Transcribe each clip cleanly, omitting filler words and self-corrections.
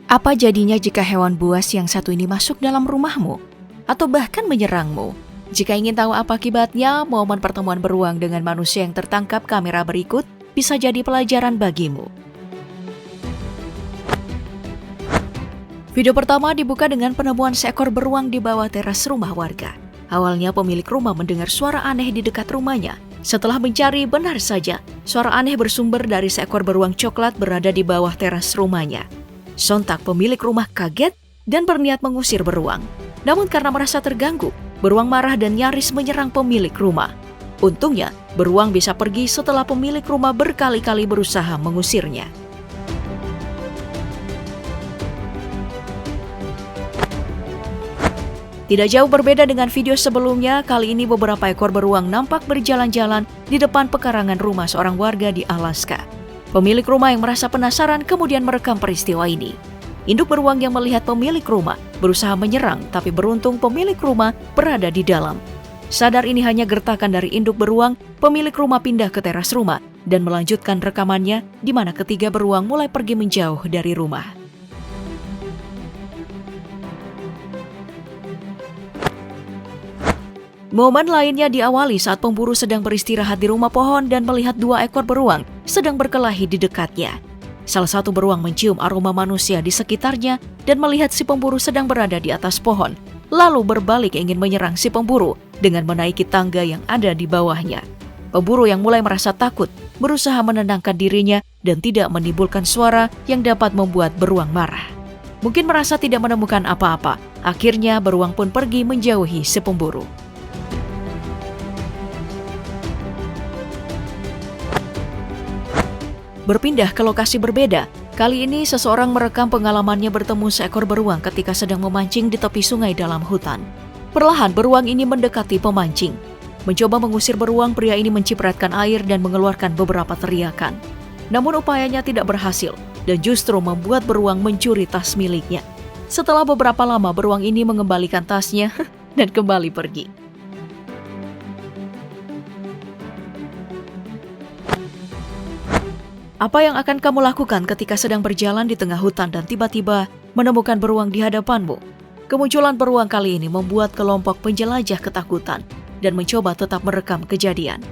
Apa jadinya jika hewan buas yang satu ini masuk dalam rumahmu? Atau bahkan menyerangmu? Jika ingin tahu apa akibatnya, momen pertemuan beruang dengan manusia yang tertangkap kamera berikut bisa jadi pelajaran bagimu. Video pertama dibuka dengan penemuan seekor beruang di bawah teras rumah warga. Awalnya pemilik rumah mendengar suara aneh di dekat rumahnya. Setelah mencari, benar saja, suara aneh bersumber dari seekor beruang coklat berada di bawah teras rumahnya. Sontak pemilik rumah kaget dan berniat mengusir beruang. Namun karena merasa terganggu, beruang marah dan nyaris menyerang pemilik rumah. Untungnya, beruang bisa pergi setelah pemilik rumah berkali-kali berusaha mengusirnya. Tidak jauh berbeda dengan video sebelumnya, kali ini beberapa ekor beruang nampak berjalan-jalan di depan pekarangan rumah seorang warga di Alaska. Pemilik rumah yang merasa penasaran kemudian merekam peristiwa ini. Induk beruang yang melihat pemilik rumah berusaha menyerang, tapi beruntung pemilik rumah berada di dalam. Sadar ini hanya gertakan dari induk beruang, pemilik rumah pindah ke teras rumah dan melanjutkan rekamannya di mana ketiga beruang mulai pergi menjauh dari rumah. Momen lainnya diawali saat pemburu sedang beristirahat di rumah pohon dan melihat dua ekor beruang sedang berkelahi di dekatnya. Salah satu beruang mencium aroma manusia di sekitarnya dan melihat si pemburu sedang berada di atas pohon, lalu berbalik ingin menyerang si pemburu dengan menaiki tangga yang ada di bawahnya. Pemburu yang mulai merasa takut berusaha menenangkan dirinya dan tidak menimbulkan suara yang dapat membuat beruang marah. Mungkin merasa tidak menemukan apa-apa, akhirnya beruang pun pergi menjauhi si pemburu. Berpindah ke lokasi berbeda, kali ini seseorang merekam pengalamannya bertemu seekor beruang ketika sedang memancing di tepi sungai dalam hutan. Perlahan beruang ini mendekati pemancing. Mencoba mengusir beruang, pria ini mencipratkan air dan mengeluarkan beberapa teriakan. Namun upayanya tidak berhasil dan justru membuat beruang mencuri tas miliknya. Setelah beberapa lama beruang ini mengembalikan tasnya dan kembali pergi. Apa yang akan kamu lakukan ketika sedang berjalan di tengah hutan dan tiba-tiba menemukan beruang di hadapanmu? Kemunculan beruang kali ini membuat kelompok penjelajah ketakutan dan mencoba tetap merekam kejadian.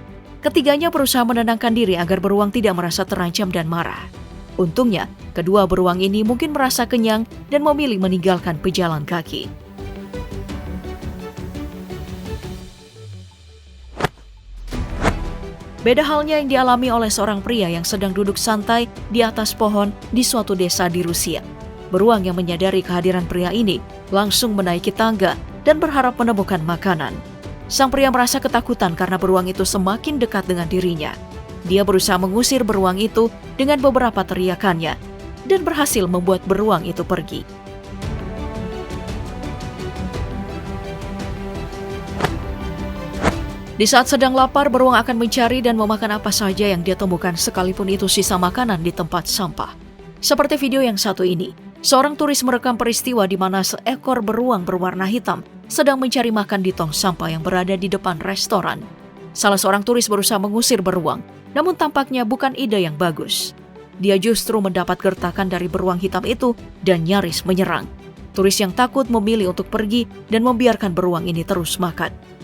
Ketiganya berusaha menenangkan diri agar beruang tidak merasa terancam dan marah. Untungnya, kedua beruang ini mungkin merasa kenyang dan memilih meninggalkan pejalan kaki. Beda halnya yang dialami oleh seorang pria yang sedang duduk santai di atas pohon di suatu desa di Rusia. Beruang yang menyadari kehadiran pria ini langsung menaiki tangga dan berharap menemukan makanan. Sang pria merasa ketakutan karena beruang itu semakin dekat dengan dirinya. Dia berusaha mengusir beruang itu dengan beberapa teriakannya dan berhasil membuat beruang itu pergi. Di saat sedang lapar, beruang akan mencari dan memakan apa saja yang dia temukan sekalipun itu sisa makanan di tempat sampah. Seperti video yang satu ini, seorang turis merekam peristiwa di mana seekor beruang berwarna hitam sedang mencari makan di tong sampah yang berada di depan restoran. Salah seorang turis berusaha mengusir beruang, namun tampaknya bukan ide yang bagus. Dia justru mendapat gertakan dari beruang hitam itu dan nyaris menyerang. Turis yang takut memilih untuk pergi dan membiarkan beruang ini terus makan.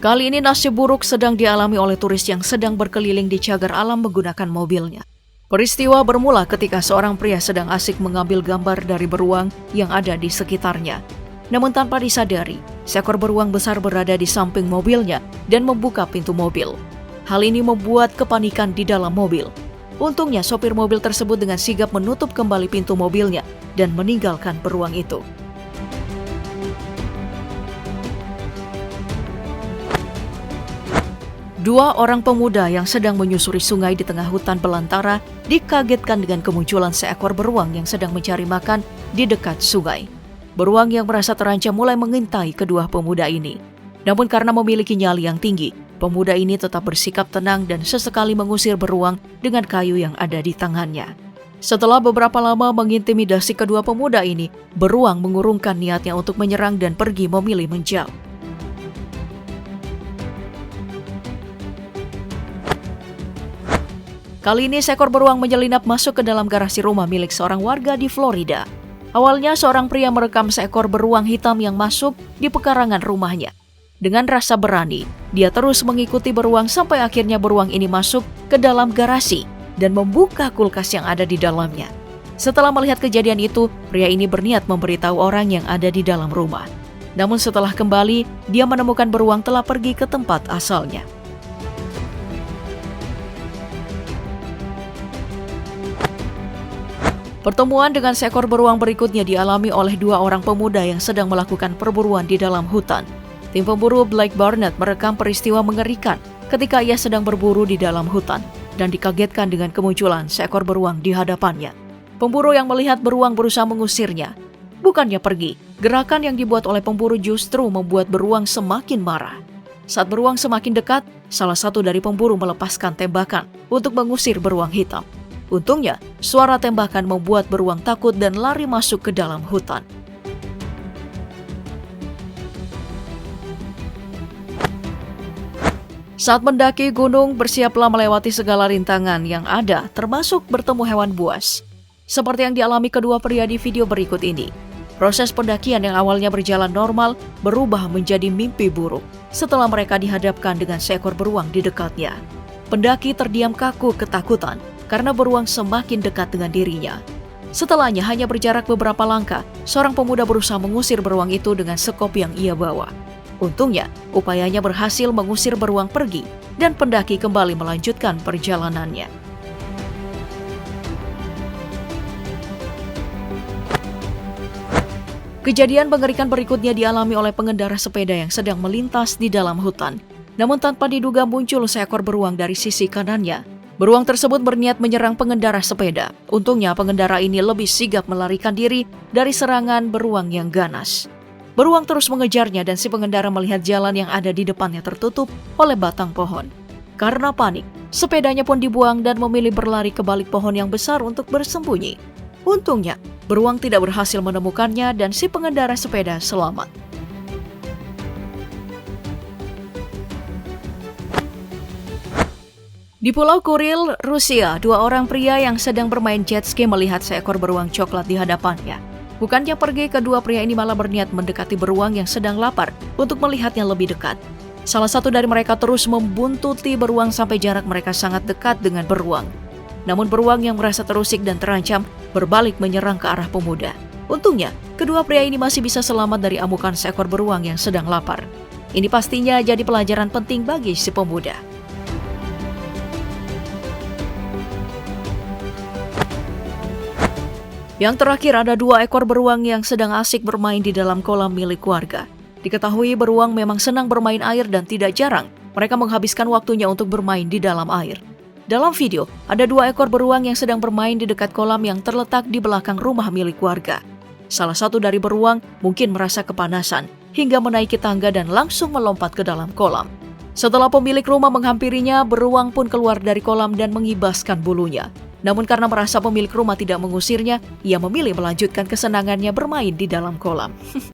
Kali ini nasib buruk sedang dialami oleh turis yang sedang berkeliling di cagar alam menggunakan mobilnya. Peristiwa bermula ketika seorang pria sedang asik mengambil gambar dari beruang yang ada di sekitarnya. Namun tanpa disadari, seekor beruang besar berada di samping mobilnya dan membuka pintu mobil. Hal ini membuat kepanikan di dalam mobil. Untungnya sopir mobil tersebut dengan sigap menutup kembali pintu mobilnya dan meninggalkan beruang itu. Dua orang pemuda yang sedang menyusuri sungai di tengah hutan belantara dikagetkan dengan kemunculan seekor beruang yang sedang mencari makan di dekat sungai. Beruang yang merasa terancam mulai mengintai kedua pemuda ini. Namun karena memiliki nyali yang tinggi, pemuda ini tetap bersikap tenang dan sesekali mengusir beruang dengan kayu yang ada di tangannya. Setelah beberapa lama mengintimidasi kedua pemuda ini, beruang mengurungkan niatnya untuk menyerang dan pergi memilih menjauh. Kali ini seekor beruang menyelinap masuk ke dalam garasi rumah milik seorang warga di Florida. Awalnya seorang pria merekam seekor beruang hitam yang masuk di pekarangan rumahnya. Dengan rasa berani, dia terus mengikuti beruang sampai akhirnya beruang ini masuk ke dalam garasi dan membuka kulkas yang ada di dalamnya. Setelah melihat kejadian itu, pria ini berniat memberitahu orang yang ada di dalam rumah. Namun setelah kembali, dia menemukan beruang telah pergi ke tempat asalnya. Pertemuan dengan seekor beruang berikutnya dialami oleh dua orang pemuda yang sedang melakukan perburuan di dalam hutan. Tim pemburu Blake Barnett merekam peristiwa mengerikan ketika ia sedang berburu di dalam hutan dan dikagetkan dengan kemunculan seekor beruang di hadapannya. Pemburu yang melihat beruang berusaha mengusirnya. Bukannya pergi, gerakan yang dibuat oleh pemburu justru membuat beruang semakin marah. Saat beruang semakin dekat, salah satu dari pemburu melepaskan tembakan untuk mengusir beruang hitam. Untungnya, suara tembakan membuat beruang takut dan lari masuk ke dalam hutan. Saat mendaki gunung, bersiaplah melewati segala rintangan yang ada, termasuk bertemu hewan buas. Seperti yang dialami kedua pria di video berikut ini. Proses pendakian yang awalnya berjalan normal berubah menjadi mimpi buruk setelah mereka dihadapkan dengan seekor beruang di dekatnya. Pendaki terdiam kaku ketakutan karena beruang semakin dekat dengan dirinya. Setelahnya hanya berjarak beberapa langkah, seorang pemuda berusaha mengusir beruang itu dengan sekop yang ia bawa. Untungnya, upayanya berhasil mengusir beruang pergi dan pendaki kembali melanjutkan perjalanannya. Kejadian mengerikan berikutnya dialami oleh pengendara sepeda yang sedang melintas di dalam hutan. Namun tanpa diduga muncul seekor beruang dari sisi kanannya. Beruang tersebut berniat menyerang pengendara sepeda. Untungnya pengendara ini lebih sigap melarikan diri dari serangan beruang yang ganas. Beruang terus mengejarnya dan si pengendara melihat jalan yang ada di depannya tertutup oleh batang pohon. Karena panik, sepedanya pun dibuang dan memilih berlari ke balik pohon yang besar untuk bersembunyi. Untungnya, beruang tidak berhasil menemukannya dan si pengendara sepeda selamat. Di Pulau Kuril, Rusia, dua orang pria yang sedang bermain jet ski melihat seekor beruang coklat di hadapannya. Bukannya pergi, kedua pria ini malah berniat mendekati beruang yang sedang lapar untuk melihatnya lebih dekat. Salah satu dari mereka terus membuntuti beruang sampai jarak mereka sangat dekat dengan beruang. Namun beruang yang merasa terusik dan terancam berbalik menyerang ke arah pemuda. Untungnya, kedua pria ini masih bisa selamat dari amukan seekor beruang yang sedang lapar. Ini pastinya jadi pelajaran penting bagi si pemuda. Yang terakhir ada dua ekor beruang yang sedang asik bermain di dalam kolam milik warga. Diketahui beruang memang senang bermain air dan tidak jarang mereka menghabiskan waktunya untuk bermain di dalam air. Dalam video, ada dua ekor beruang yang sedang bermain di dekat kolam yang terletak di belakang rumah milik warga. Salah satu dari beruang mungkin merasa kepanasan hingga menaiki tangga dan langsung melompat ke dalam kolam. Setelah pemilik rumah menghampirinya, beruang pun keluar dari kolam dan mengibaskan bulunya. Namun karena merasa pemilik rumah tidak mengusirnya, ia memilih melanjutkan kesenangannya bermain di dalam kolam.